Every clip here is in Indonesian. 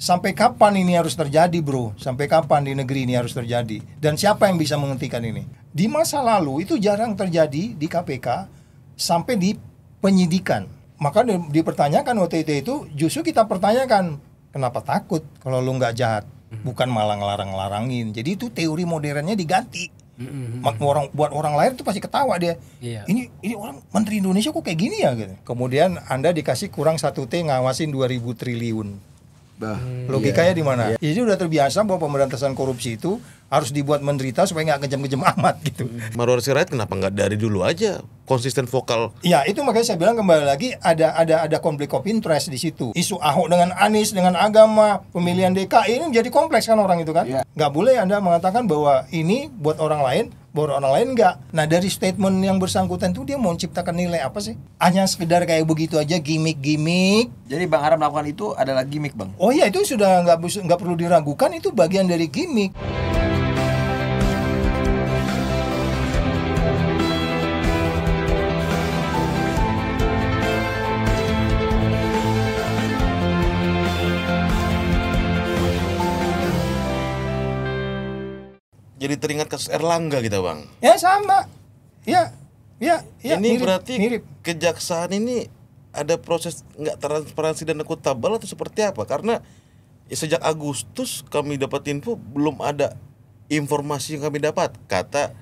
Sampai kapan ini harus terjadi, bro? Sampai kapan di negeri ini harus terjadi? Dan siapa yang bisa menghentikan ini? Di masa lalu itu jarang terjadi di KPK sampai di penyidikan. Maka dipertanyakan OTT itu, justru kita pertanyakan, kenapa takut kalau lu nggak jahat? Bukan malah ngelarang-larangin. Jadi itu teori modernnya diganti. Buat orang lain tuh pasti ketawa dia. Ini orang Menteri Indonesia kok kayak gini ya gitu. Kemudian Anda dikasih kurang 1T ngawasin 2.000 triliun. Logikanya di mana? Jadi udah terbiasa bahwa pemberantasan korupsi itu harus dibuat menderita supaya nggak kejam-kejam amat gitu. Marwar Sirait kenapa nggak dari dulu aja konsisten vokal? Ya itu makanya saya bilang kembali lagi ada konflik of interest di situ. Isu Ahok dengan Anies dengan agama pemilihan DKI ini menjadi kompleks kan orang itu kan. Nggak boleh Anda mengatakan bahwa ini buat orang lain, buat orang lain enggak. Nah dari statement yang bersangkutan itu dia mau menciptakan nilai apa sih? Hanya sekedar kayak begitu aja gimmick. Jadi Bang Ara melakukan itu adalah gimmick, Bang. Oh iya itu sudah nggak perlu diragukan, itu bagian dari gimmick. Jadi teringat kasus Erlangga kita, Bang. Ya sama. Ya. Ini mirip, berarti mirip. kejaksaan ini ada proses nggak transparansi dan akuntabel atau seperti apa? Karena sejak Agustus kami dapat info belum ada informasi yang kami dapat, kata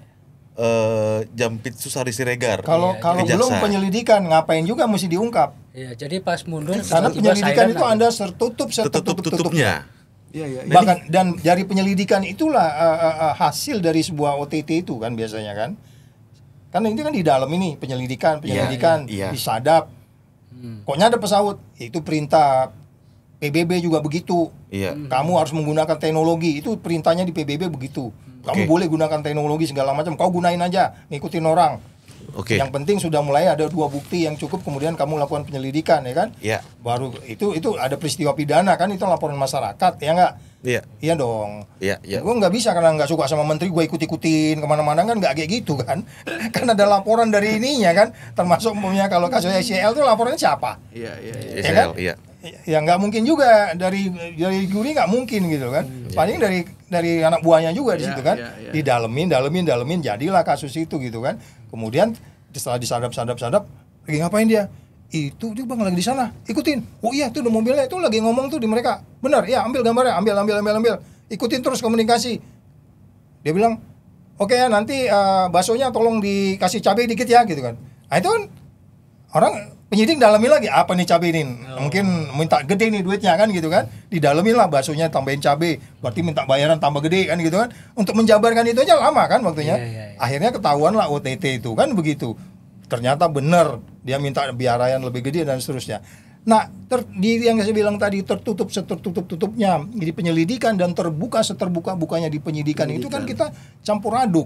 Jampit Susari Siregar. Kalau belum penyelidikan ngapain juga mesti diungkap. Iya, jadi pas mundur karena penyelidikan itu Anda tertutup-tutupnya. Bahkan dan dari penyelidikan itulah hasil dari sebuah OTT itu kan biasanya kan. Karena ini kan di dalam ini penyelidikan disadap. Koknya ada pesawat, itu perintah PBB juga begitu. Kamu harus menggunakan teknologi, itu perintahnya di PBB begitu. Kamu boleh gunakan teknologi segala macam, kau gunain aja, ngikutin orang. Yang penting sudah mulai ada 2 bukti yang cukup, kemudian kamu lakukan penyelidikan ya kan. Baru itu ada peristiwa pidana kan, itu laporan masyarakat ya nggak. Iya dong. Gue nggak bisa karena nggak suka sama menteri gue ikut-ikutin kemana-mana kan, nggak kayak gitu kan. Kan ada laporan dari ininya kan, termasuk umumnya kalau kasus SCL itu laporannya siapa? Kan? Ya nggak mungkin juga dari juri, nggak mungkin gitu kan. Paling dari anak buahnya juga di situ kan. Didalemin jadilah kasus itu gitu kan. Kemudian setelah disadap lagi ngapain dia? Itu Bang lagi di sana, ikutin. Oh iya tuh udah mobilnya itu lagi ngomong tuh di mereka. Benar, ya ambil gambarnya, ambil. Ikutin terus komunikasi. Dia bilang, "Oke ya nanti baksonya tolong dikasih cabai dikit ya," gitu kan. Nah itu kan orang penyidik dalamin lagi, apa nih cabai ini? Mungkin minta gede nih duitnya kan gitu kan. Didalamin lah baksonya tambahin cabai, berarti minta bayaran tambah gede kan gitu kan. Untuk menjabarkan itu aja lama kan waktunya. Akhirnya ketahuan lah OTT itu kan begitu. Ternyata benar dia minta biarayan lebih gede dan seterusnya. Nah, yang saya bilang tadi tertutup setertutup-tutupnya di penyelidikan dan terbuka seterbuka-bukanya di penyidikan itu kan kita campur aduk.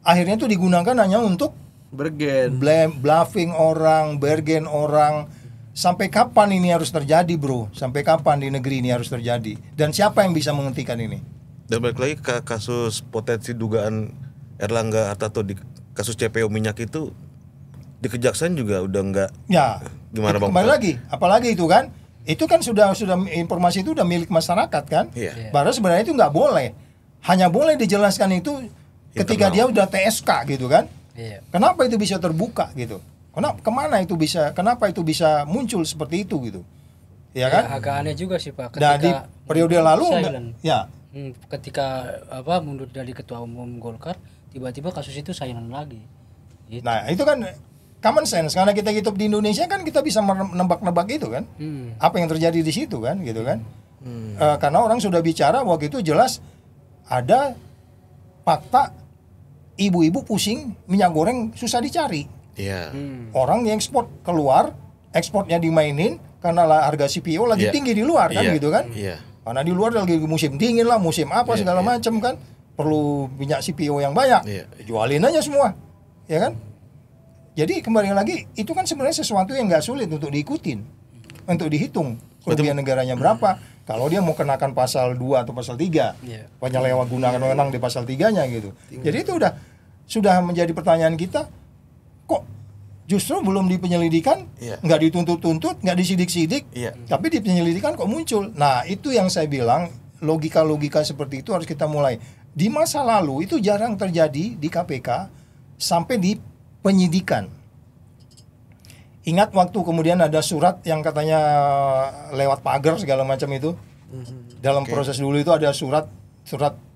Akhirnya itu digunakan hanya untuk bluffing orang, bergen orang. Sampai kapan ini harus terjadi, bro? Sampai kapan di negeri ini harus terjadi? Dan siapa yang bisa menghentikan ini? Dan balik lagi ke kasus potensi dugaan Erlangga Hartarto di kasus CPO minyak itu, di kejaksaan juga udah enggak. Ya. Gimana Bang? Kembali lagi, apalagi itu kan? Itu kan sudah informasi itu udah milik masyarakat kan? Padahal sebenarnya itu nggak boleh. Hanya boleh dijelaskan itu ketika dia udah TSK gitu kan? Kenapa itu bisa terbuka gitu? Kenapa itu bisa muncul seperti itu gitu? Ya kan? Agak aneh juga sih Pak. Ketika di periode lalu ketika mundur dari ketua umum Golkar, tiba-tiba kasus itu silent lagi. Gitu. Nah, itu kan common sense, karena kita hidup di Indonesia kan kita bisa menebak-nebak itu kan. Apa yang terjadi di situ kan gitu kan. Karena orang sudah bicara waktu itu jelas ada fakta ibu-ibu pusing minyak goreng susah dicari. Orang yang ekspor keluar, ekspornya dimainin karena harga CPO lagi tinggi di luar kan gitu kan. Karena di luar lagi musim dingin lah, musim apa segala macam kan. Perlu minyak CPO yang banyak. Jualin aja semua. Ya kan? Jadi kembali lagi itu kan sebenarnya sesuatu yang nggak sulit untuk diikutin, untuk dihitung kerugian negaranya berapa. Kalau dia mau kenakan pasal 2 atau pasal 3, penyalahgunaan wewenang di pasal 3-nya gitu. Jadi itu sudah menjadi pertanyaan kita, kok Justru belum di penyelidikan, nggak dituntut-tuntut, nggak disidik-sidik, tapi di penyelidikan kok muncul. Nah, itu yang saya bilang, logika-logika seperti itu harus kita mulai. Di masa lalu itu jarang terjadi di KPK sampai di penyidikan. Ingat waktu kemudian ada surat yang katanya lewat pagar segala macam itu. Dalam proses dulu itu ada surat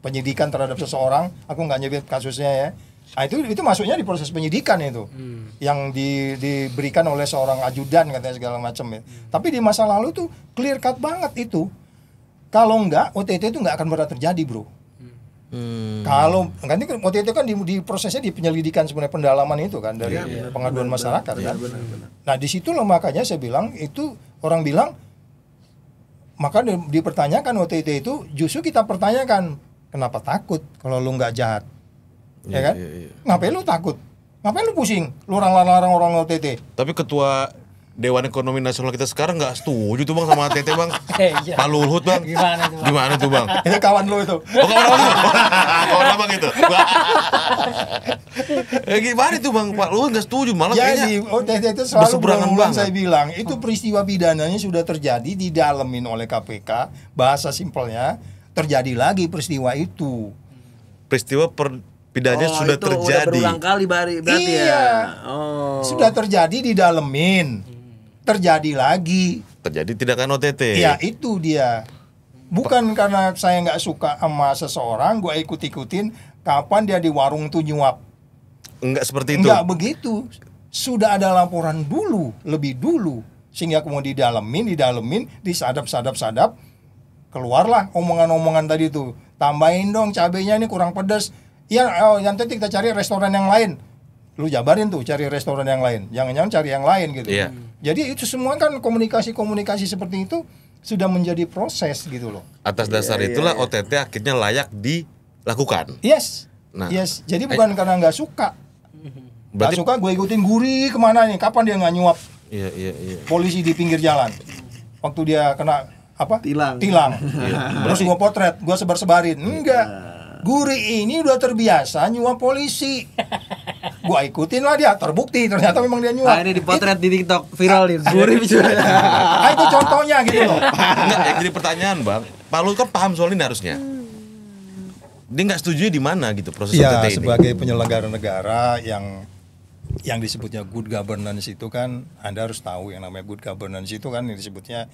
penyidikan terhadap seseorang, aku nggak nyebut kasusnya ya. Nah, itu masuknya di proses penyidikan itu, yang diberikan oleh seorang ajudan katanya segala macam ya. Tapi di masa lalu tuh clear cut banget itu. Kalau enggak, OTT itu nggak akan pernah terjadi, bro. Kalau nanti OTT kan di prosesnya di penyelidikan sebenarnya, pendalaman itu kan dari pengaduan masyarakat kan. Benar. Nah di situ loh makanya saya bilang itu, orang bilang maka dipertanyakan OTT itu, justru kita pertanyakan kenapa takut kalau lu nggak jahat. Ya kan? Ngapain lu takut? Ngapain lu pusing? Lu larang-larang orang OTT. Tapi ketua Dewan Ekonomi Nasional kita sekarang nggak setuju tuh bang sama OTT bang. Pak Luhut bang. Gimana tuh bang? Itu kawan lu itu. Oh kawan lu. Kawan abang itu. Gimana itu bang? Pak Luhut nggak setuju malah jadi, kayaknya. OTT itu selalu berulang saya bilang itu peristiwa pidananya sudah terjadi, didalemin oleh KPK. Bahasa simpelnya terjadi lagi peristiwa itu. Peristiwa pidananya sudah itu terjadi. Udah berulang kali berarti ya. Sudah terjadi, didalemin, terjadi lagi. Terjadi tindakan OTT. Ya itu dia. Bukan karena saya nggak suka sama seseorang, gue ikut-ikutin. Kapan dia di warung tuh nyuap? Enggak seperti itu. Enggak begitu. Sudah ada laporan dulu, lebih dulu, sehingga kemudian didalemin, disadap, keluarlah omongan-omongan tadi tuh. Tambahin dong cabenya ini kurang pedas. Ya, nanti kita cari restoran yang lain. Lu jabarin tuh cari restoran yang lain. Jangan-jangan cari yang lain gitu. Iya. Jadi itu semua kan komunikasi seperti itu sudah menjadi proses gitu loh. Atas dasar itulah OTT akhirnya layak dilakukan. Yes. Nah, yes. Jadi bukan karena nggak suka. Berarti Nggak suka gue ikutin Guri kemana nih? Kapan dia nggak nyuap? Iya. Polisi di pinggir jalan. Waktu dia kena apa? Tilang. Terus gue potret, gue sebar-sebarin. Enggak. Guri ini udah terbiasa nyuap polisi. Gua ikutin lah dia, terbukti ternyata memang dia nyuap. Nah, ini dipotret di TikTok viral nih. Guri bicara. Itu contohnya gitu loh. Enggak, yang jadi pertanyaan bang, Pak Luhut kan paham soal ini harusnya. Dia nggak setuju di mana gitu proses OTT ini? Sebagai penyelenggara negara yang disebutnya good governance itu kan, Anda harus tahu yang namanya good governance itu kan yang disebutnya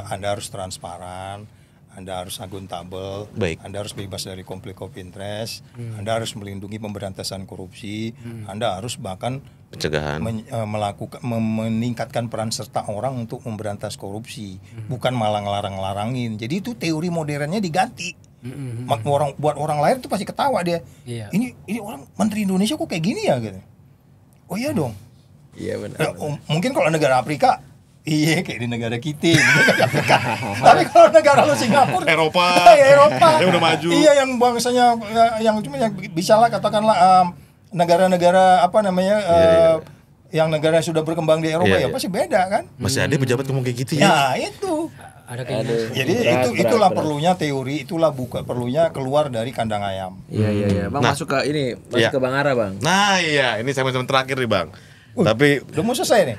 Anda harus transparan. Anda harus akuntabel, Anda harus bebas dari konflik of interest, Anda harus melindungi pemberantasan korupsi, Anda harus bahkan pencegahan, meningkatkan peran serta orang untuk memberantas korupsi, bukan malah ngelarang-larangin. Jadi itu teori modernnya diganti. Buat orang lain tuh pasti ketawa dia. Ini orang Menteri Indonesia kok kayak gini ya gitu. Oh iya dong. Iya benar. Mungkin kalau negara Afrika iya kayak di negara kita, tapi kalau negara lu Singapura, Eropa, yang udah maju, iya yang bangsanya yang cuma yang bisa lah katakanlah negara-negara apa namanya yang negara yang sudah berkembang di Eropa pasti beda kan? Masih ada pejabat ngomong kayak gitu ya? Ya itu. Ada keinginan. Jadi itulah perlunya teori, itulah perlunya keluar dari kandang ayam. Iya. Bang masuk ke ini, ke Bang Ara bang. Nah iya, ini segmen terakhir nih bang. Tapi udah mau selesai nih.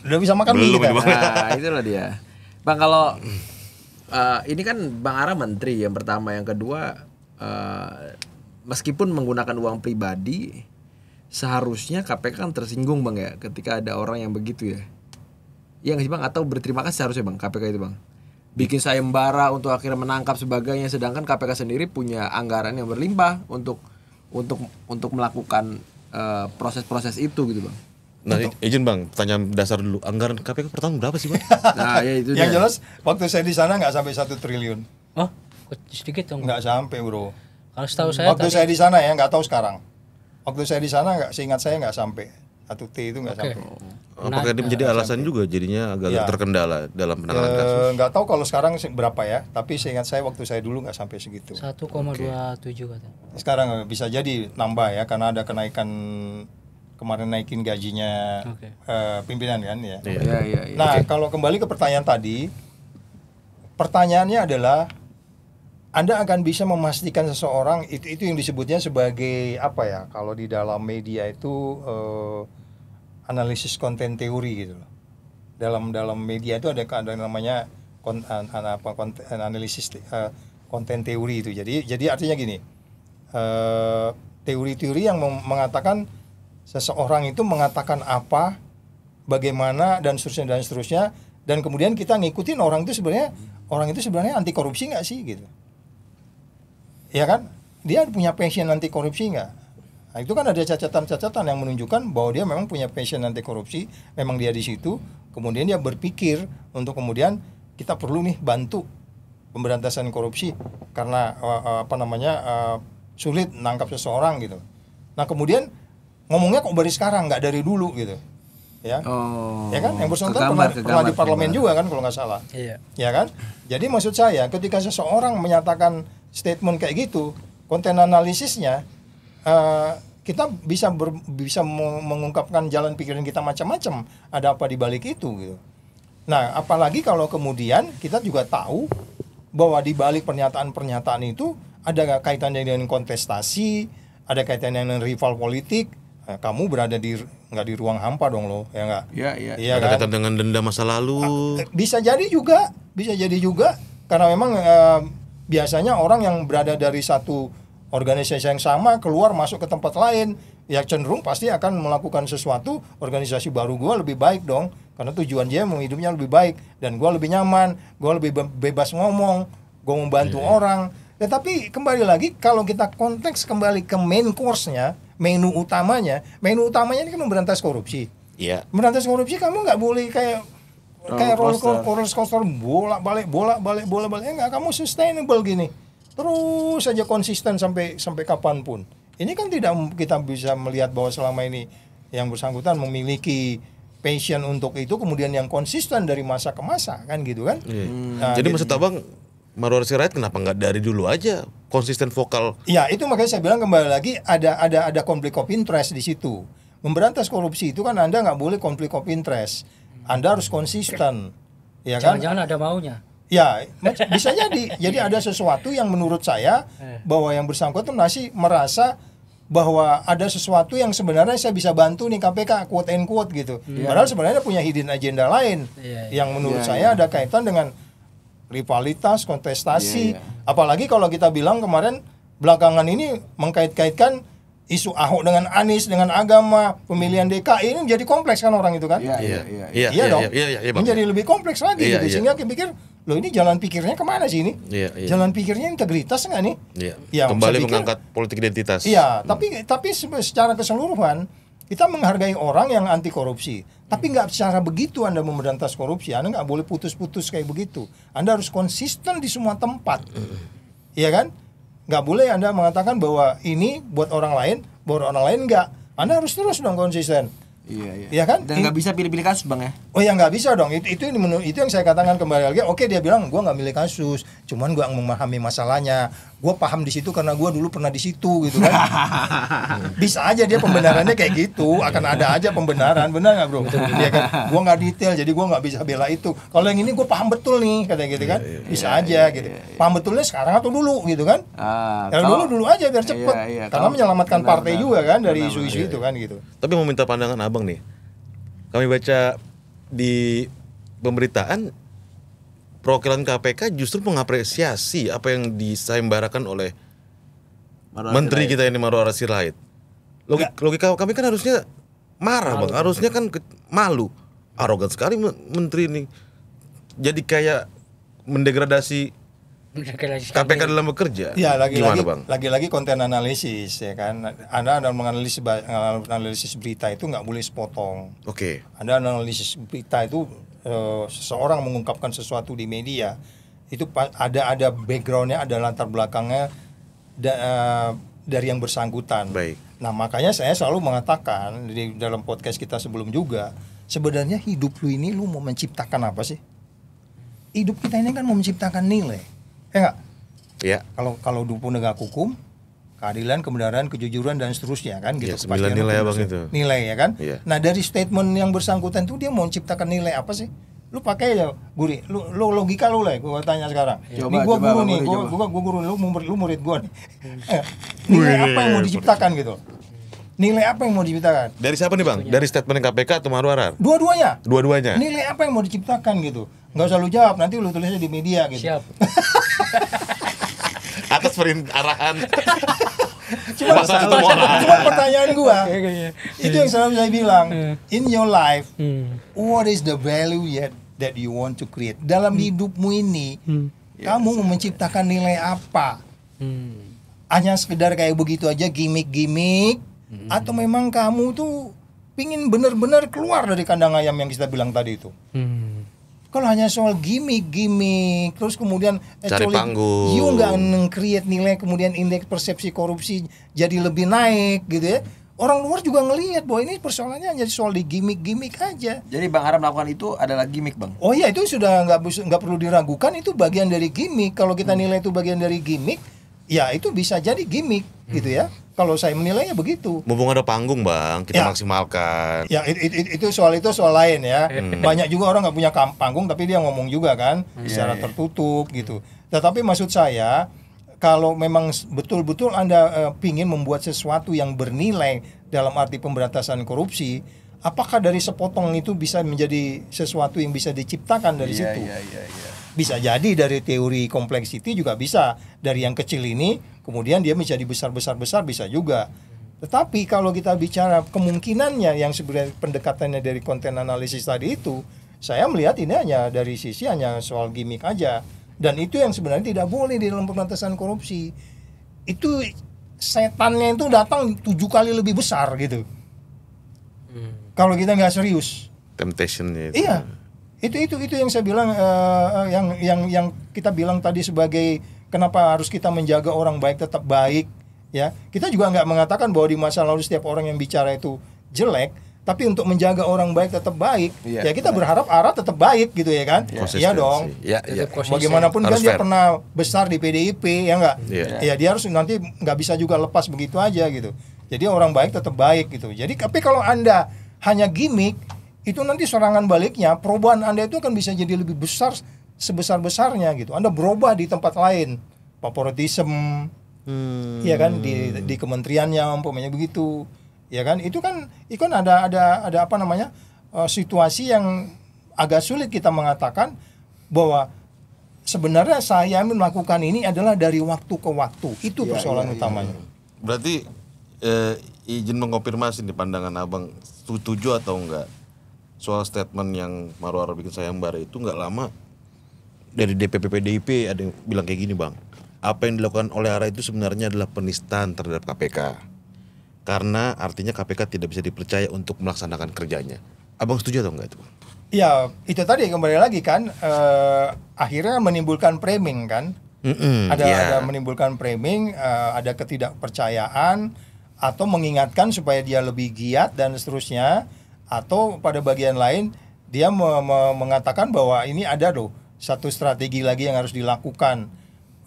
Udah bisa makan belum kita. Nah, itulah dia. Bang kalau ini kan Bang Ara menteri yang pertama, yang kedua meskipun menggunakan uang pribadi, seharusnya KPK kan tersinggung bang ya ketika ada orang yang begitu ya. Iya nggak sih bang? Atau berterima kasih seharusnya bang KPK itu bang. Bikin sayembara untuk akhirnya menangkap sebagainya, sedangkan KPK sendiri punya anggaran yang berlimpah untuk melakukan proses-proses itu gitu bang. Nah, izin bang, pertanyaan dasar dulu. Anggaran KPK per tahun berapa sih bang? Nah, ya itu yang jelas waktu saya di sana nggak sampai 1 triliun. Oh, sedikit dong. Nggak sampai bro. Kalau setahu saya waktu saya di sana ya, nggak tahu sekarang. Waktu saya di sana seingat saya nggak sampai 1 T itu nggak sampai. Apakah ini menjadi alasan juga jadinya agak terkendala dalam penanganan kasus? Nggak tahu kalau sekarang berapa ya, tapi seingat saya waktu saya dulu nggak sampai segitu. 1,27 katanya. Sekarang bisa jadi nambah ya karena ada kenaikan. Kemarin naikin gajinya pimpinan kan ya. Iya. Nah kalau kembali ke pertanyaan tadi, pertanyaannya adalah Anda akan bisa memastikan seseorang itu yang disebutnya sebagai apa ya? Kalau di dalam media itu analisis konten teori gitu loh. Dalam media itu ada namanya analisis konten teori itu. Jadi artinya gini, teori-teori yang mengatakan seseorang itu mengatakan apa, bagaimana dan seterusnya, dan kemudian kita ngikutin orang itu sebenarnya anti korupsi nggak sih gitu, ya kan? Dia punya passion anti korupsi nggak? Nah, itu kan ada catatan-catatan yang menunjukkan bahwa dia memang punya passion anti korupsi, memang dia di situ. Kemudian dia berpikir untuk kemudian kita perlu nih bantu pemberantasan korupsi karena sulit nangkap seseorang gitu. Nah kemudian ngomongnya kok baru sekarang, nggak dari dulu gitu, ya, ya kan? Yang bersangkutan pernah di parlemen juga kan kalau nggak salah, ya kan? Jadi maksud saya ketika seseorang menyatakan statement kayak gitu, konten analisisnya kita bisa mengungkapkan jalan pikiran kita macam-macam, ada apa di balik itu gitu. Nah apalagi kalau kemudian kita juga tahu bahwa di balik pernyataan-pernyataan itu ada kaitannya dengan kontestasi, ada kaitannya dengan rival politik. Nah, kamu berada nggak di ruang hampa dong lo, ya nggak? Iya ada kaitan dengan denda masa lalu. Bisa jadi juga karena memang biasanya orang yang berada dari satu organisasi yang sama keluar masuk ke tempat lain, ya cenderung pasti akan melakukan sesuatu. Organisasi baru gue lebih baik dong, karena tujuan dia mau hidupnya lebih baik dan gue lebih nyaman, gue lebih bebas ngomong, gue membantu orang. Tetapi kembali lagi kalau kita konteks kembali ke main course-nya, menu utamanya ini kan memberantas korupsi. Iya. Memberantas korupsi kamu nggak boleh kayak roller coaster bolak-balik enggak, kamu sustainable gini. Terus saja konsisten sampai kapanpun. Ini kan tidak kita bisa melihat bahwa selama ini yang bersangkutan memiliki passion untuk itu, kemudian yang konsisten dari masa ke masa kan gitu kan. Nah, jadi maksud abang Marwar Sirait kenapa nggak dari dulu aja konsisten vokal? Ya itu makanya saya bilang kembali lagi ada konflik of interest di situ. Memberantas korupsi itu kan Anda nggak boleh konflik of interest. Anda harus konsisten, ya kan? Jangan-jangan ada maunya. Ya bisa jadi. Jadi ada sesuatu yang menurut saya bahwa yang bersangkutan masih merasa bahwa ada sesuatu yang sebenarnya saya bisa bantu nih KPK quote and quote gitu. Padahal sebenarnya punya hidden agenda lain yang menurut saya ada kaitan dengan rivalitas, kontestasi. Apalagi kalau kita bilang kemarin belakangan ini mengkait-kaitkan isu Ahok dengan Anies, dengan agama, pemilihan DKI ini menjadi kompleks kan orang itu kan? Iya dong. Menjadi lebih kompleks lagi gitu. Sehingga kita pikir, loh ini jalan pikirnya kemana sih ini? Jalan pikirnya integritas nggak nih? Ya, kembali mengangkat politik identitas. Iya, tapi secara keseluruhan kita menghargai orang yang anti korupsi. Tapi nggak secara begitu Anda memberantas korupsi. Anda nggak boleh putus-putus kayak begitu. Anda harus konsisten di semua tempat. Iya kan? Nggak boleh Anda mengatakan bahwa ini buat orang lain, buat orang lain nggak. Anda harus terus dong konsisten. Iya kan? Dan nggak bisa pilih-pilih kasus bang ya? Oh ya nggak bisa dong. Itu yang saya katakan kembali lagi. Oke dia bilang gue nggak milih kasus, cuman gue memahami masalahnya. Gue paham di situ karena gue dulu pernah di situ gitu kan. Bisa aja dia pembenarannya kayak gitu. Akan ada aja pembenaran, benar nggak bro? Dia kan, gue nggak detail jadi gue nggak bisa bela itu. Kalau yang ini gue paham betul nih katanya gitu kan. Bisa aja gitu. Paham betulnya sekarang atau dulu gitu kan? Kalau dulu aja biar cepet. Karena menyelamatkan partai juga kan dari isu-isu itu kan gitu. Tapi mau minta pandangan abang nih. Kami baca di pemberitaan perwakilan KPK justru mengapresiasi apa yang disayembarakan oleh menteri kita ini Marwar Sirait. Logika kami kan harusnya marah bang, harusnya kan malu, arogan sekali menteri ini. Jadi kayak mendegradasi KPK dalam bekerja. Ya Bang? Lagi-lagi konten analisis ya kan. Anda menganalisis berita itu nggak boleh sepotong. Oke. Anda analisis berita itu seseorang mengungkapkan sesuatu di media itu ada backgroundnya, ada latar belakangnya dari yang bersangkutan. Baik. Nah makanya saya selalu mengatakan di dalam podcast kita sebelum juga, sebenarnya hidup lu ini lu mau menciptakan apa sih? Hidup kita ini kan mau menciptakan nilai. Enggak? Iya. Kalau du penegak hukum, keadilan, kebenaran, kejujuran dan seterusnya kan gitu. Ya, 9 nilai abang itu. Nilai ya kan? Ya. Nah, dari statement yang bersangkutan itu dia mau menciptakan nilai apa sih? Lu pakai ya, Guri. Lu logika lu lah, gua tanya sekarang. Ini gua guru nih, gua guru, lu murid gua nih. Nilai apa yang mau diciptakan gitu? Nilai apa yang mau diciptakan? Dari siapa nih Bang? Dari statement KPK atau Marwarar? Dua-duanya. Dua-duanya. Nilai apa yang mau diciptakan gitu? Nggak usah lu jawab, nanti lu tulisnya di media gitu. Siap. Atas arahan. Cuma Masa itu moral. pertanyaan gua. Itu yang selalu saya bilang. In your life, what is the value that you want to create? Dalam hidupmu ini, kamu mau menciptakan nilai apa? Hanya sekedar kayak begitu aja gimmick-gimmick, atau memang kamu tuh pingin benar-benar keluar dari kandang ayam yang kita bilang tadi itu? Kalau hanya soal gimmick, terus kemudian Cari panggung. you nggak nge-create nilai, kemudian indeks persepsi korupsi jadi lebih naik gitu ya. Orang luar juga ngelihat bahwa ini persoalannya hanya soal di gimmick aja. Jadi Bang Ara melakukan itu adalah gimmick, Bang. Oh iya, itu sudah nggak perlu diragukan, itu bagian dari gimmick. Kalau kita nilai itu bagian dari gimmick, ya itu bisa jadi gimmick gitu ya. Kalau saya menilainya begitu. Mumpung ada panggung Bang, kita Ya. maksimalkan. Ya itu soal lain ya. Banyak juga orang nggak punya panggung tapi dia ngomong juga kan secara tertutup gitu. Tetapi maksud saya kalau memang betul-betul Anda pingin membuat sesuatu yang bernilai dalam arti pemberantasan korupsi, apakah dari sepotong itu bisa menjadi sesuatu yang bisa diciptakan dari situ? Bisa jadi dari teori complexity juga bisa. Dari yang kecil ini kemudian dia menjadi besar bisa juga. Tetapi kalau kita bicara kemungkinannya yang sebenarnya pendekatannya dari konten analisis tadi itu, saya melihat ini hanya dari sisi hanya soal gimmick aja. Dan itu yang sebenarnya tidak boleh di dalam pemberantasan korupsi. Itu setannya itu datang 7 kali lebih besar gitu. Kalau kita nggak serius. Temptation-nya itu. Iya. Itu yang saya bilang yang kita bilang tadi sebagai kenapa harus kita menjaga orang baik tetap baik ya. Kita juga nggak mengatakan bahwa di masa lalu setiap orang yang bicara itu jelek, tapi untuk menjaga orang baik tetap baik ya kita berharap Ara tetap baik gitu ya kan. Iya dong. Iya. Bagaimanapun kan Harus dia fair. pernah besar di PDIP ya nggak. Iya. Ya dia harus nanti nggak bisa juga lepas begitu aja gitu. Jadi orang baik tetap baik gitu. Jadi tapi kalau Anda hanya gimmick, itu nanti serangan baliknya perubahan Anda itu akan bisa jadi lebih besar sebesar-besarnya gitu. Anda berubah di tempat lain, favoritism, ya kan di kementeriannya umpamanya begitu, ya kan itu kan ada apa namanya situasi yang agak sulit kita mengatakan bahwa sebenarnya saya melakukan ini adalah dari waktu ke waktu itu persoalan utamanya. Berarti izin mengonfirmasi nih pandangan Abang, setuju atau enggak soal statement yang Marwarar bikin sayembara itu nggak lama dari DPP PDIP ada yang bilang kayak gini Bang, apa yang dilakukan oleh Ara itu sebenarnya adalah penistaan terhadap KPK karena artinya KPK tidak bisa dipercaya untuk melaksanakan kerjanya. Abang setuju atau enggak itu? Ya itu tadi kembali lagi kan akhirnya menimbulkan framing kan. Ada menimbulkan framing, ada ketidakpercayaan atau mengingatkan supaya dia lebih giat dan seterusnya, atau pada bagian lain dia mengatakan bahwa ini ada loh satu strategi lagi yang harus dilakukan.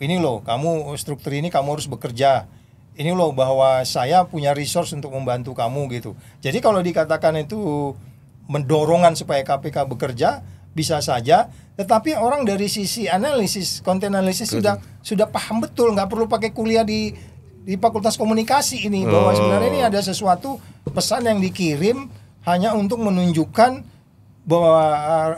Ini loh kamu struktur ini kamu harus bekerja. Ini loh bahwa saya punya resource untuk membantu kamu gitu. Jadi kalau dikatakan itu mendorongan supaya KPK bekerja bisa saja, tetapi orang dari sisi analisis, konten analisis sudah paham betul, nggak perlu pakai kuliah di Fakultas Komunikasi ini bahwa sebenarnya ini ada sesuatu pesan yang dikirim hanya untuk menunjukkan bahwa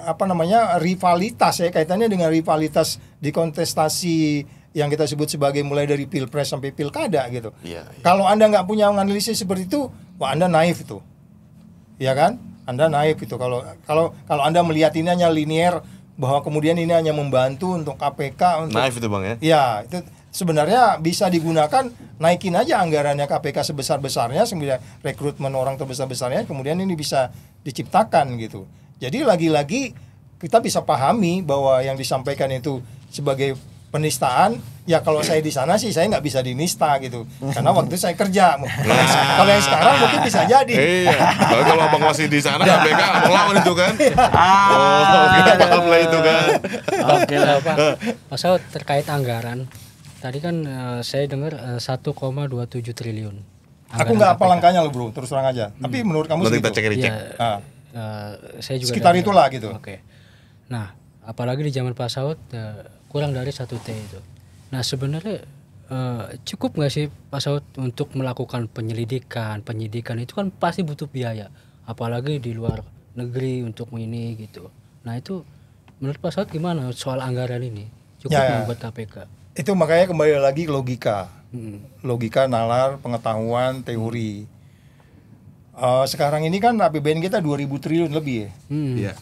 apa namanya rivalitas ya, kaitannya dengan rivalitas di kontestasi yang kita sebut sebagai mulai dari pilpres sampai pilkada gitu. Kalau Anda nggak punya analisis seperti itu, wah Anda naif itu, ya kan? Anda naif itu kalau Anda melihat ini hanya linear bahwa kemudian ini hanya membantu untuk KPK untuk naif itu Bang ya? Ya itu sebenarnya bisa digunakan, naikin aja anggarannya KPK sebesar-besarnya, rekrutmen orang terbesar-besarnya, kemudian ini bisa diciptakan gitu. Jadi lagi-lagi kita bisa pahami bahwa yang disampaikan itu sebagai penistaan. Ya kalau saya di sana sih saya nggak bisa dinista gitu, karena waktu saya kerja. Kalau yang sekarang mungkin bisa jadi. Iya. Kalau Abang masih di sana KPK Abang lawan itu kan. Kita paham lah itu kan. Oke lah Pak. Pak Saud, terkait anggaran. Tadi kan saya dengar 1,27 triliun. Aku nggak apa langkahnya loh bro, terus terang aja. Tapi menurut kamu Nanti segitu? kita cek. Saya juga sekitar itulah gitu. Oke. Nah, apalagi di zaman Pak Saud kurang dari 1 T itu. Nah sebenarnya cukup nggak sih Pak Saud untuk melakukan penyidikan itu kan pasti butuh biaya, apalagi di luar negeri untuk ini gitu. Nah itu menurut Pak Saud gimana soal anggaran ini? Cukup nggak buat KPK? Itu makanya kembali lagi logika, logika, nalar, pengetahuan, teori. Sekarang ini kan APBN kita 2.000 triliun lebih ya. Iya.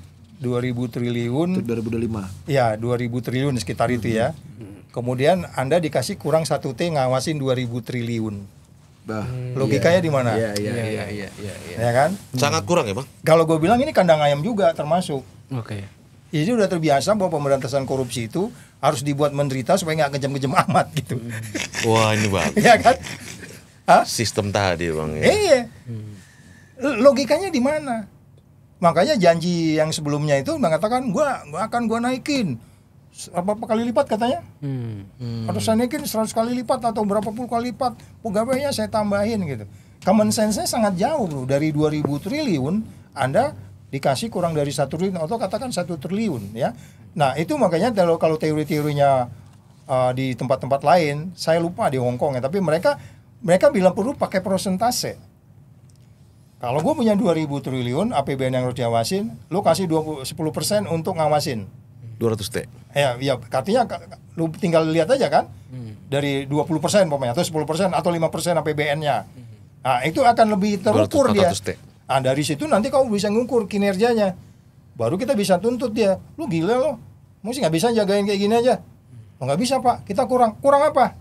2.000 triliun. Itu 2025. Ya, 2.000 triliun sekitar itu ya. Kemudian Anda dikasih kurang 1 T ngawasin 2.000 triliun. Logikanya di mana? Iya. Ya kan? Sangat kurang ya, Bang. Kalau gue bilang ini kandang ayam juga termasuk. Oke. Jadi udah terbiasa bahwa pemberantasan korupsi itu harus dibuat menderita supaya nggak kejam-kejam amat gitu. Wah, ini bagus. Ya kan? Hah? Sistem tadi, Bang ya. Iya. Logikanya di mana? Makanya janji yang sebelumnya itu mengatakan gua akan naikin berapa kali lipat katanya? Atau saya naikin 100 kali lipat atau berapa puluh kali lipat, pegawainya saya tambahin gitu. Common sense-nya sangat jauh bro. Dari 2.000 triliun Anda dikasih kurang dari 1 triliun atau katakan 1 triliun ya. Nah itu makanya kalau teori-teorinya di tempat-tempat lain, saya lupa di Hong Kong ya, tapi mereka bilang perlu pakai persentase. Kalau gue punya 2.000 triliun APBN yang harus diawasin, lu kasih 10% untuk ngawasin 200 T. Ya artinya lu tinggal lihat aja kan, dari 20% pokoknya atau 10% atau 5% APBN-nya. Nah itu akan lebih terukur 200, dia. 400 T. Nah dari situ nanti kamu bisa ngukur kinerjanya, baru kita bisa tuntut dia. Lu gila lo, mesti nggak bisa jagain kayak gini aja. Lo nggak bisa pak, kita kurang apa?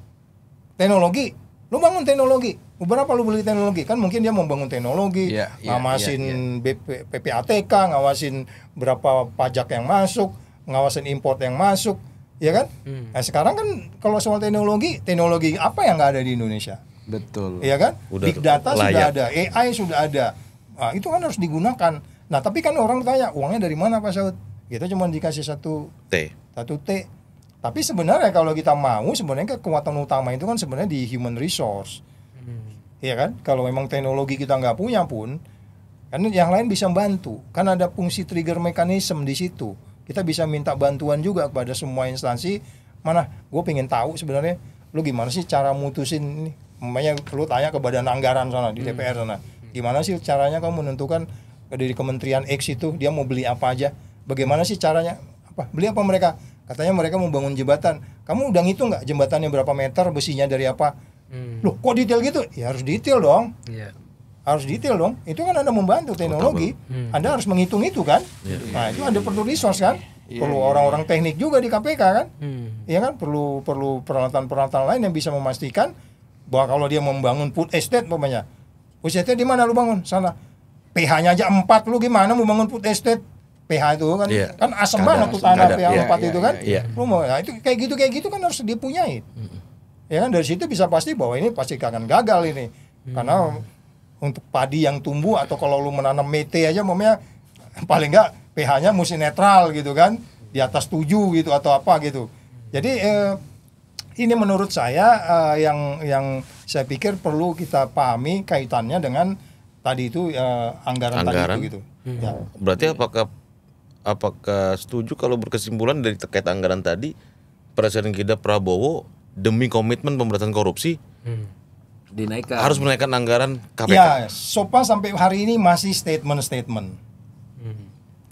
Teknologi, lu bangun teknologi. Berapa lu beli teknologi? Kan mungkin dia mau bangun teknologi, ngawasin PPATK, ngawasin berapa pajak yang masuk, ngawasin import yang masuk, ya kan? Nah sekarang kan kalau soal teknologi apa yang nggak ada di Indonesia? Betul. Iya kan? Udah Big data layak. sudah ada, AI sudah ada. Nah, itu kan harus digunakan. Nah tapi kan orang tanya uangnya dari mana Pak Saud? Kita cuma dikasih 1 T. Tapi sebenarnya kalau kita mau, sebenarnya kekuatan utama itu kan sebenarnya di human resource. Iya kan? Kalau memang teknologi kita nggak punya pun, kan yang lain bisa bantu. Kan ada fungsi trigger mechanism di situ. Kita bisa minta bantuan juga kepada semua instansi. Mana? Gue pengen tahu sebenarnya, lu gimana sih cara mutusin ini? Makanya lu tanya ke badan anggaran sana di DPR sana. Gimana sih caranya kamu menentukan dari Kementerian X itu dia mau beli apa aja? Bagaimana sih caranya? Beli apa mereka? Katanya mereka mau bangun jembatan. Kamu udah ngitung nggak jembatannya berapa meter, besinya dari apa? Loh kok detail gitu? Ya harus detail dong. Harus detail dong. Itu kan Anda membantu teknologi. Anda harus menghitung itu kan. Nah itu ada perlu resource kan. Perlu orang-orang teknik juga di KPK kan. Iya kan. Perlu peralatan-peralatan lain yang bisa memastikan bahwa kalau dia membangun food estate umpamanya. Food estate di mana lu bangun? Sana. pH-nya aja 4, lu gimana mau bangun food estate? pH itu kan kan asam banget tuh tanah pH 4 itu kan. Lu mau nah itu kayak gitu kan harus dipunyai. Ya kan dari situ bisa pasti bahwa ini pasti akan gagal ini. Karena untuk padi yang tumbuh atau kalau lu menanam mete aja mamanya paling enggak pH-nya mesti netral gitu kan. Di atas 7 gitu atau apa gitu. Jadi ini menurut saya yang saya pikir perlu kita pahami kaitannya dengan tadi itu anggaran tadi itu gitu. Ya. Berarti apakah setuju kalau berkesimpulan dari terkait anggaran tadi Presiden kita Prabowo demi komitmen pemberantasan korupsi dinaikkan, harus menaikkan anggaran KPK? Ya, Sopa sampai hari ini masih statement.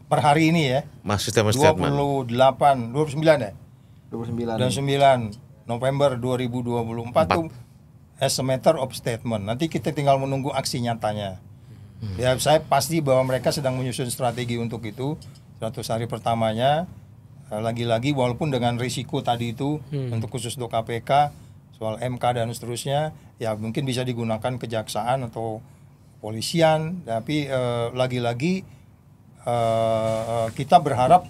Per hari ini ya. Masih statement. 29 ya? 29 November 2024 tuh as a matter of statement. Nanti kita tinggal menunggu aksi nyatanya. Ya, saya pasti bahwa mereka sedang menyusun strategi untuk itu. 100 hari pertamanya lagi-lagi walaupun dengan risiko tadi itu untuk khusus untuk KPK soal MK dan seterusnya ya mungkin bisa digunakan kejaksaan atau polisian tapi lagi-lagi kita berharap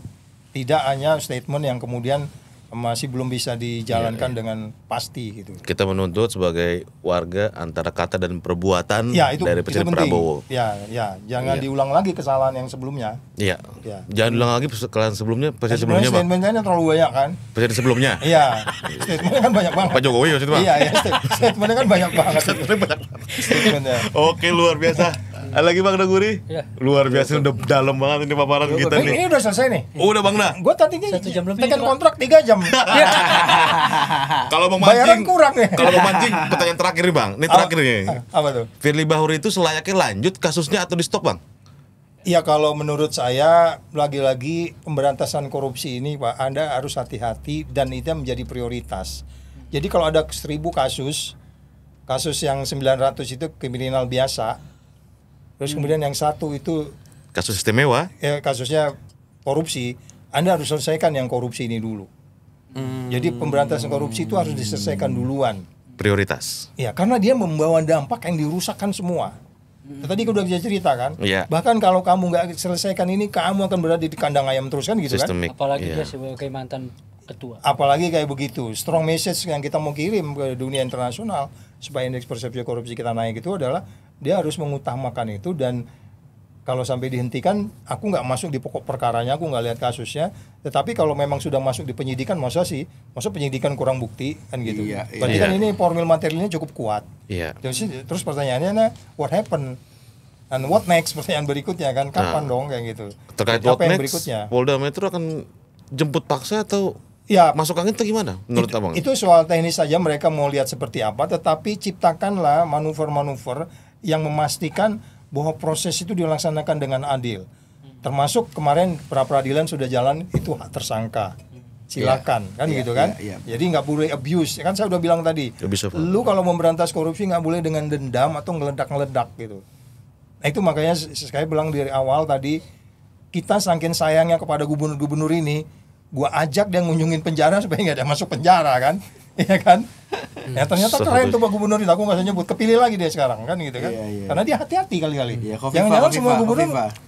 tidak hanya statement yang kemudian masih belum bisa dijalankan dengan pasti gitu. Kita menuntut sebagai warga antara kata dan perbuatan itu dari Presiden Prabowo. Ya, jangan diulang lagi kesalahan yang sebelumnya. Iya. Jangan diulang lagi kesalahan sebelumnya. Presiden sebelumnya, Pak. Statementnya terlalu banyak kan? Presiden sebelumnya. Iya. Statementnya kan banyak banget. Pak Jokowi maksudnya, Pak. Iya, statementnya kan banyak banget. Statementnya. Oke, luar biasa. Ada lagi Bang Naguri? Ya. Luar biasa, udah dalam banget ini paparan kita nih. Ini udah selesai nih. Oh, udah Bang Nah. Gue tadinya 1 jam lebih, tekan Pak. kontrak 3 jam. Kalau mau bayaran mancing, kurang nih. kalau mau mancing, pertanyaan terakhir nih Bang. Ini terakhir nih. Apa tuh? Firly Bahuri itu selayaknya lanjut kasusnya atau di stop Bang? Iya, kalau menurut saya lagi-lagi pemberantasan korupsi ini Pak, Anda harus hati-hati dan itu menjadi prioritas. Jadi kalau ada 1000 kasus yang 900 itu kriminal biasa, terus kemudian yang satu itu Kasus istimewa. kasusnya korupsi, Anda harus selesaikan yang korupsi ini dulu. Jadi pemberantasan korupsi itu harus diselesaikan duluan. Prioritas. Ya, karena dia membawa dampak yang dirusakkan semua. Tadi udah bisa cerita kan, Iya. bahkan kalau kamu nggak selesaikan ini, kamu akan berada di kandang ayam terus kan gitu kan. Sistemik. Apalagi Iya. dia sebagai mantan ketua. Apalagi kayak begitu, strong message yang kita mau kirim ke dunia internasional supaya indeks persepsi korupsi kita naik itu adalah dia harus mengutamakan itu. Dan kalau sampai dihentikan, aku nggak masuk di pokok perkaranya, aku nggak lihat kasusnya. Tetapi kalau memang sudah masuk di penyidikan, masa penyidikan kurang bukti kan gitu. Iya, iya. Berarti kan ini formil materialnya cukup kuat. Iya. Terus pertanyaannya, what happened? And what next? Pertanyaan berikutnya kan, kapan dong kayak gitu? Terkait Apa what yang next, berikutnya? Polda Metro akan jemput paksa atau Ya, masuk angin atau gimana menurut Abang? itu soal teknis saja, mereka mau lihat seperti apa, tetapi ciptakanlah manuver-manuver yang memastikan bahwa proses itu dilaksanakan dengan adil. Termasuk kemarin pra-peradilan sudah jalan, itu hak tersangka. Silakan, kan gitu kan? Jadi nggak boleh abuse. Kan saya udah bilang tadi, Abuse of power. lu kalau memberantas korupsi nggak boleh dengan dendam atau ngeledak-ngeledak gitu. Nah itu makanya saya bilang dari awal tadi, kita saking sayangnya kepada gubernur-gubernur ini, gua ajak dia ngunjungin penjara supaya nggak ada masuk penjara kan, ya kan? Ya ternyata keren tuh Pak Gubernur itu, aku nggak usah nyebut, kepilih lagi dia sekarang kan gitu kan? Karena dia hati-hati kali-kali. Jangan-jangan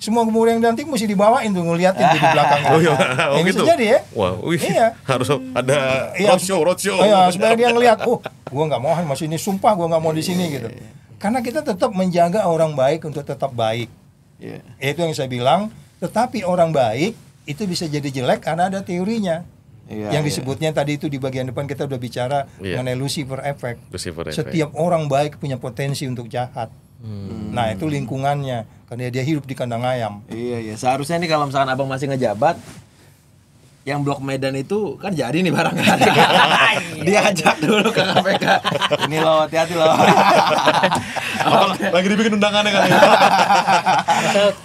semua gubernur yang nanti mesti dibawain tuh ngeliatin tuh di belakangnya. Oh iya, oh Yang gitu. bisa jadi ya. Wah, Iya. harus ada roadshow. Oh iya, supaya dia ngelihat, gua nggak mau masuk ini, sumpah gua nggak mau di sini gitu. Karena kita tetap menjaga orang baik untuk tetap baik. Itu yang saya bilang. Tetapi orang baik itu bisa jadi jelek karena ada teorinya. Yang disebutnya tadi itu di bagian depan kita udah bicara mengenai Lucifer effect. Setiap orang baik punya potensi untuk jahat. Nah itu lingkungannya, karena dia hidup di kandang ayam. Iya. Seharusnya nih kalau misalkan abang masih ngejabat, yang Blok Medan itu kan jadi nih barangkali. Dia ajak dulu ke KPK. Ini loh, hati-hati loh. Lagi dibikin undangannya kan.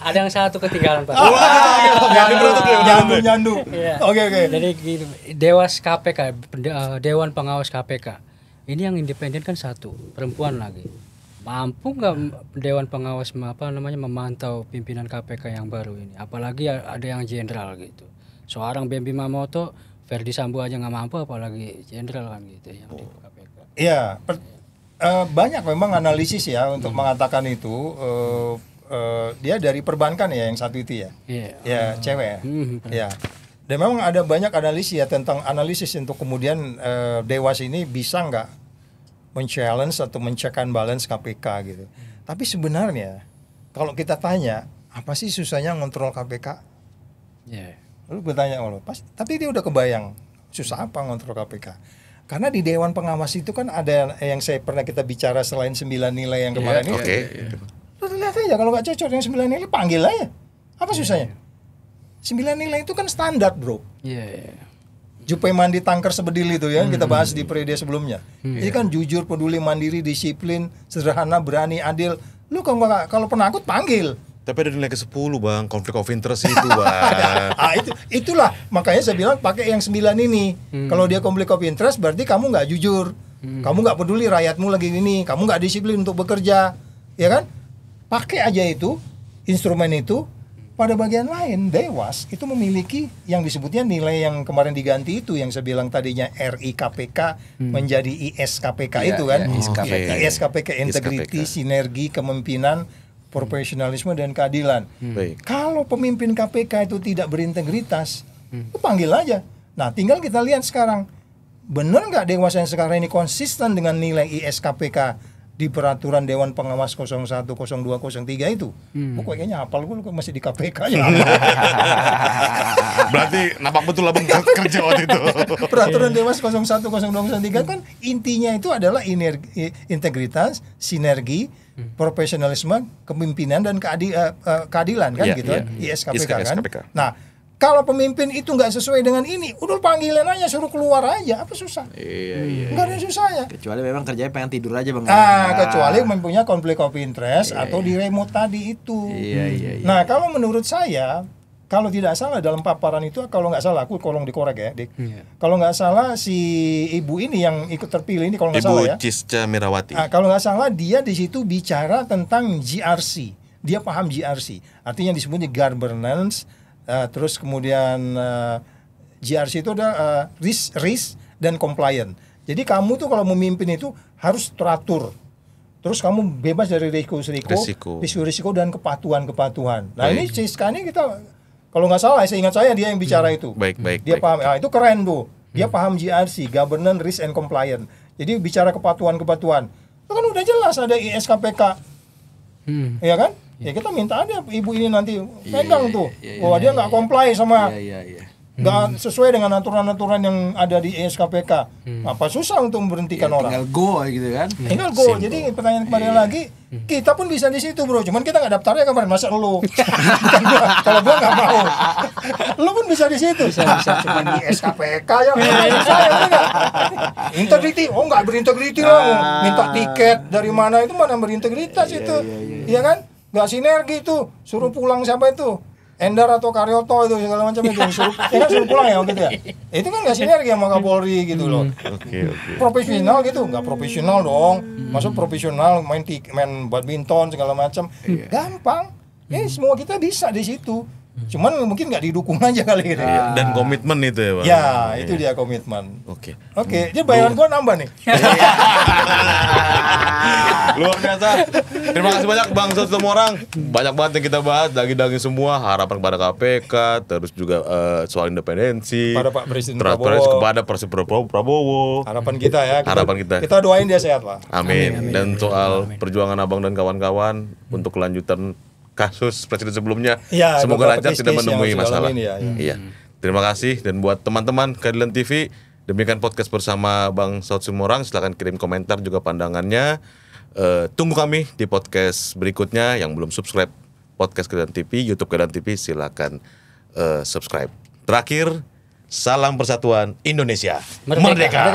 Ada yang satu ketinggalan Pak. Nyandu. Iya. Oke. Jadi gini, Dewas KPK, Dewan Pengawas KPK. Ini yang independen kan satu, perempuan lagi. Mampu nggak Dewan Pengawas memantau pimpinan KPK yang baru ini? Apalagi ada yang jenderal gitu. Seorang Bembi Mamoto, Verdi Sambo aja nggak mampu, apalagi jenderal kan gitu yang di KPK. Iya, banyak memang analisis ya untuk mengatakan itu. Dia dari perbankan ya yang satu itu ya. Ya cewek ya. Ya. Dan memang ada banyak analisis ya tentang analisis untuk kemudian Dewas ini bisa nggak men-challenge atau men-check and balance KPK gitu. Tapi sebenarnya kalau kita tanya, apa sih susahnya ngontrol KPK? Lalu bertanya tapi dia udah kebayang susah apa ngontrol KPK. Karena di Dewan Pengawas itu kan ada yang pernah kita bicara selain 9 nilai yang kemarin itu. Lu lihat aja kalau nggak cocok yang 9 nilai panggil aja. Apa susahnya? 9 nilai itu kan standar, bro. Jupe mandi tangker sebedil itu ya, kita bahas di periode sebelumnya. Ini kan jujur, peduli, mandiri, disiplin, sederhana, berani, adil. Lu kalau penakut panggil. Tapi ada nilai ke-10 Bang, konflik of interest itu Bang. Itulah makanya saya bilang pakai yang 9 ini. Kalau dia konflik of interest berarti kamu nggak jujur. Kamu nggak peduli rakyatmu lagi ini, kamu nggak disiplin untuk bekerja. Ya kan? Pakai aja itu, instrumen itu. Pada bagian lain, Dewas itu memiliki yang disebutnya nilai yang kemarin diganti itu, yang saya bilang tadinya RIKPK menjadi ISKPK itu kan. ISKPK, integriti, sinergi, kepemimpinan, profesionalisme dan keadilan. Kalau pemimpin KPK itu tidak berintegritas, itu panggil aja. Nah, tinggal kita lihat sekarang, benar nggak Dewas yang sekarang ini konsisten dengan nilai ISKPK di peraturan Dewan Pengawas 01, 02, 03 itu? Kayaknya hafal gue masih di KPK ya. Berarti nampak betul Abang kerja waktu itu. Peraturan Dewas 01, 02, 03 kan intinya itu adalah integritas, sinergi, profesionalisme, kepemimpinan dan keadilan kan gitu. ISKPK kan. Nah, Kalau pemimpin itu nggak sesuai dengan ini, udah panggilin aja, suruh keluar aja, apa susah? Iya. Nggak ada yang susah ya. Kecuali memang kerjanya pengen tidur aja bang. Kecuali mempunyai konflik of interest atau di remote tadi itu. Iya. Nah, kalau menurut saya, kalau tidak salah dalam paparan itu, kalau nggak salah, aku tolong dikorek ya, Dik. Kalau nggak salah si ibu ini yang ikut terpilih ini, kalau nggak salah ya. Ibu Cisca Mirawati. Kalau nggak salah dia di situ bicara tentang GRC. Dia paham GRC. Artinya disebutnya governance. Terus kemudian GRC itu ada risk dan compliant. Jadi kamu tuh kalau memimpin itu harus teratur. Terus kamu bebas dari risiko dan kepatuhan. Nah ini Cisca ini kita kalau nggak salah, saya ingat saya dia yang bicara itu. Baik. Dia paham. Itu keren tuh. Dia paham GRC, governance, risk and compliant. Jadi bicara kepatuhan. Itu kan udah jelas ada ISKPK. Iya kan? Ya kita minta aja ibu ini nanti pegang tuh bahwa dia nggak comply sama nggak sesuai dengan aturan-aturan yang ada di SKPK. Apa susah untuk memberhentikan orang? Tinggal go gitu kan. Tinggal go. Jadi pertanyaan kemarin lagi, kita pun bisa di situ bro. Cuman kita nggak daftarnya kemarin, masa lu? Bukan gua. Kalau gua nggak mau, lu pun bisa di situ. Bisa. Cuma di SKPK ya. Saya enggak. Integrity, nggak berintegrity lah. Minta tiket dari mana itu mana berintegritas itu, iya kan? Nggak sinergi tuh, suruh pulang siapa itu? Endar atau Karyoto itu segala macam itu suruh pulang ya gitu ya. Itu kan nggak sinergi sama Kapolri gitu loh. Oke. Profesional gitu, nggak profesional dong. Masuk profesional main badminton segala macam. Gampang. Semua kita bisa di situ. Cuman mungkin nggak didukung aja kali gitu. Dan komitmen itu ya Bang. Ya, itu dia komitmen. Oke. Jadi bayaran gua nambah nih. Luar biasa. Terima kasih banyak Bang Saud Situmorang. Banyak banget yang kita bahas, daging-daging semua, harapan kepada KPK, terus juga soal independensi. Pada Pak Presiden Prabowo. Kepada Presiden Prabowo. Harapan kita ya. Harapan kita. Kita doain dia sehat lah. Amin. Dan soal perjuangan Abang dan kawan-kawan untuk kelanjutan kasus presiden sebelumnya, ya, semoga lancar tidak menemui masalah. Iya. Terima kasih, dan buat teman-teman Keadilan TV, demikian podcast bersama Bang Saud Situmorang. Silakan kirim komentar juga pandangannya. Tunggu kami di podcast berikutnya. Yang belum subscribe podcast Keadilan TV, YouTube Keadilan TV, silakan subscribe. Terakhir, salam persatuan Indonesia. Merdeka.